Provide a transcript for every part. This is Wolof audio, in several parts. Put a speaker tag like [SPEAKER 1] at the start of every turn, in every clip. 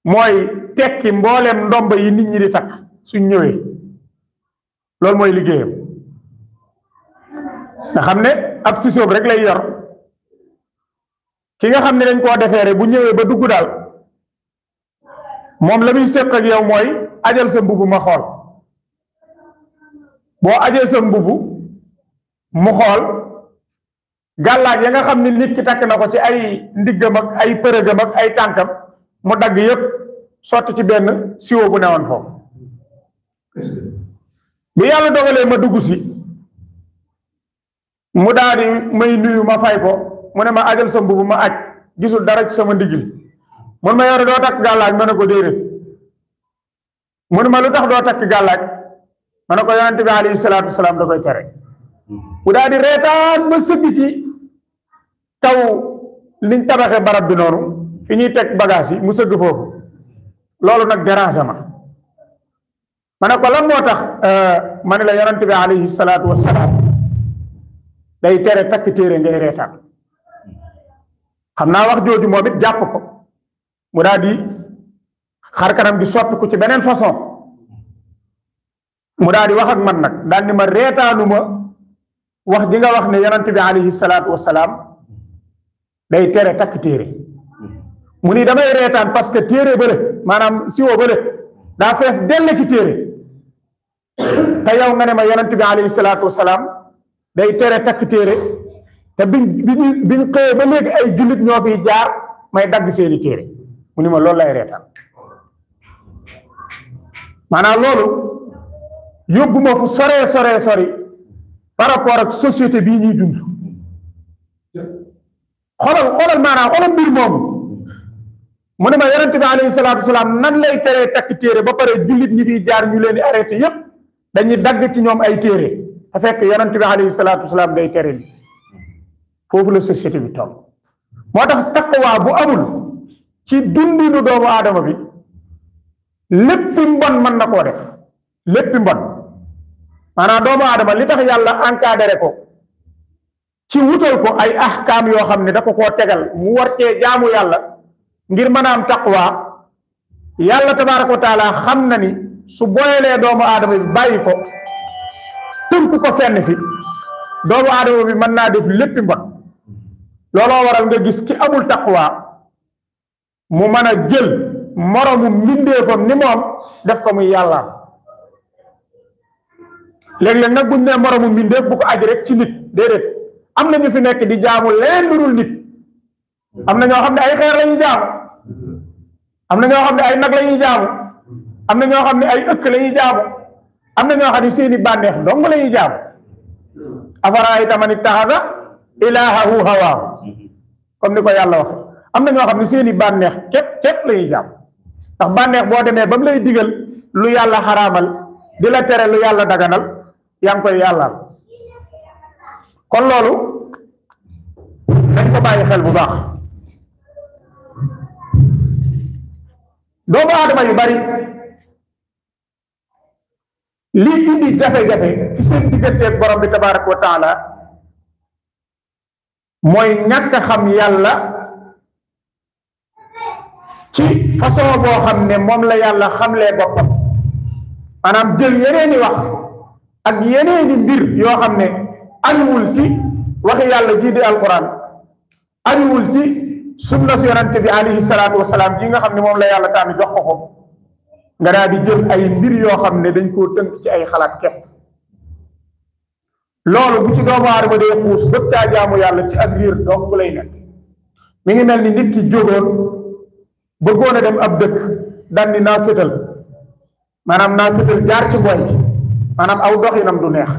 [SPEAKER 1] mooy tekki mbooleem ndomba yi nit ñi di takk suñ ñëwee loolu mooy liggéeyam nga xam ne ab sisoom rek lay yor ki nga xam ne dañ koo defeere bu ñëwee ba dugg daal moom la muy séq ak yow mooy ajal sa mbubb ma xool boo ajee sa mbubb mu xool gàllaaj ya nga xam ne nit ki takk na ko ci ay ndiggam ak ay përëgam ak ay tànkam mu dagg yépp sotti ci benn siwo bu newoon foofu bi yàlla dogalee ma dugg si mu daal di may nuyu ma fay ko mu ne ma ajal sa mbubb ma aj gisul dara ci sama ndigg li mun ma yore doo takk gàllaaj ma ne ko déedéet mu ne ma lu tax doo takk gàllaaj ma ne ko yonent bi alayhi salaatu wasalaam da koy tere bu daal di reetaan ma sëgg ci kaw liñ tabaxee barab bi noonu fi ñuy teg bagage yi mu sëgg foofu loolu nag dérange ma ne ko lan moo tax ma ne la yonent bi alayhi salaatu wasalaam day tere takk téere ngay reetaan xam naa wax jooju moom it jàpp ko mu daal di xar kanam di soppi ko ci beneen façon mu daal di wax ak man nag daal ni ma reetaanuma wax di nga wax ne yonent bi alayhi salaatu wasalaam day tere takk téere mu ni damay reetaan parce que téere bële maanaam siwo bële daa fees dell ci téere te yow nga ne ma yonent bi alayhi salaatu wasalaam day tere takk téere te biñ xëyee ba léegi ay jullit ñoo fiy jaar may dagg seeni téere mu ni ma loolu lay reetaan maanaam loolu yóbbu ma fu sori par rapport ak société bii ñuy dund xoolal maanaam mbir moomu mu ne ma yonent bi alayhi salaatu wasalaam nan lay teree takk téere ba pare jullit ñi fiy jaar ñu leen di arrêté yépp dañuy dagg ci ñoom ay téere te fekk yonent bi alayhi salaatu wasalaam day tere li foofu la société bi toll moo tax taqwa bu amul ci dundinu doomu aadama bi léppi mbon mën na koo def léppi mbon maanaam doomu aadama li tax yàlla encadré ko ci wutal ko ay ahkaam yoo xam ne da ko koo tegal mu war cee jaamu yàlla ngir mën a am taqwa yàlla tabaaraka wa taala xam na ni su boyelee doomu aadama bi bàyyi ko tënk ko fenn fi doomu aadama bi mën naa def léppi mbon looloo waral nga gis ki amul taqwa mu mën a jël moromu mbindeefam ni moom def ko muy yàllaam léeg-léeg nag buñ ne moromu mbindeef bu ko aj rek ci nit déedéet am na ñu fi nekk di jaamu leen lu dul nit am na ñoo xam ne ay xeer la ñuy jaamu am na ñoo xam ne ay nag la ñuy jaamu am na ñoo xam ne ay ëkk la ñuy jaamu am na ñoo xam ne seeni bànneex dong la ñuy jaamu afaraayta man ittaxada ilaahahu hawaahu comme ni ko yàlla waxe am na ñoo xam ne seeni bànneex képp la ñuy jaamu ndax bànneex boo demee ba mu lay digal lu yàlla xaraamal di la tere lu yàlla daganal yaa ngi koy yàllaal kon loolu nañ ko bàyyi xel bu baax doomu aadama yu bari lii indi jafe-jafe ci seen digganteeg borom bi tabaaraka wa taala mooy ñàkk xam yàlla ci façon boo xam ne moom la yàlla xamlee boppam maanaam jël yeneeni wax ak yeneeni mbir yoo xam ne ajuwul ci waxi yàlla jii di alquran ajuwul ci sunna si yonante bi alayhi salaatu wasalaam ji nga xam ne moom la yàlla tànn jox ko nga daal di jël ay mbir yoo xam ne dañ koo tënk ci ay xalaat képp loolu bu ci doomu aadama day xuus bëgg caa jaamu yàlla ci ak riir donc bu lay nekk mi ngi mel ni nit ki jógoon bëggoon a dem ab dëkk daan ni naa fétal maanaam naa fétal jaar ci mbooy gi maanaam aw doxinam du neex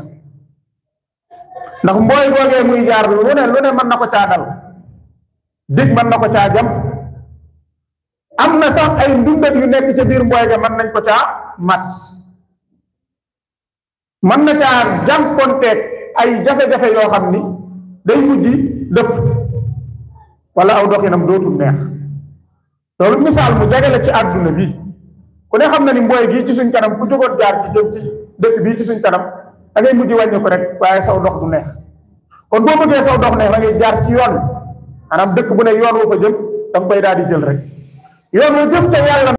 [SPEAKER 1] ndax mbooy googee muy jaar lu ne mën na ko caa dal dig mën na ko caa jam am na sax ay ndundat yu nekk ca biir mbooy ga mën nañ ko caa mat mën na caa jànkonteeg ay jafe-jafe yoo xam ni day mujj dëpp wala aw doxinam dootul neex loolu misaal mu jege la ci àdduna bi ku ne xam na ni mbooy gii ci suñ kanam ku jógoon jaar ci jëm ci dëkk bii ci suñ kanam da ngay mujj wàññi ko rek waaye saw dox du neex kon boo bëggee saw dox neex da ngay jaar ci yoon maanaam dëkk bu ne yoon wu fa jëm da nga koy daal di jël rek yoon wu jëm ca yàlla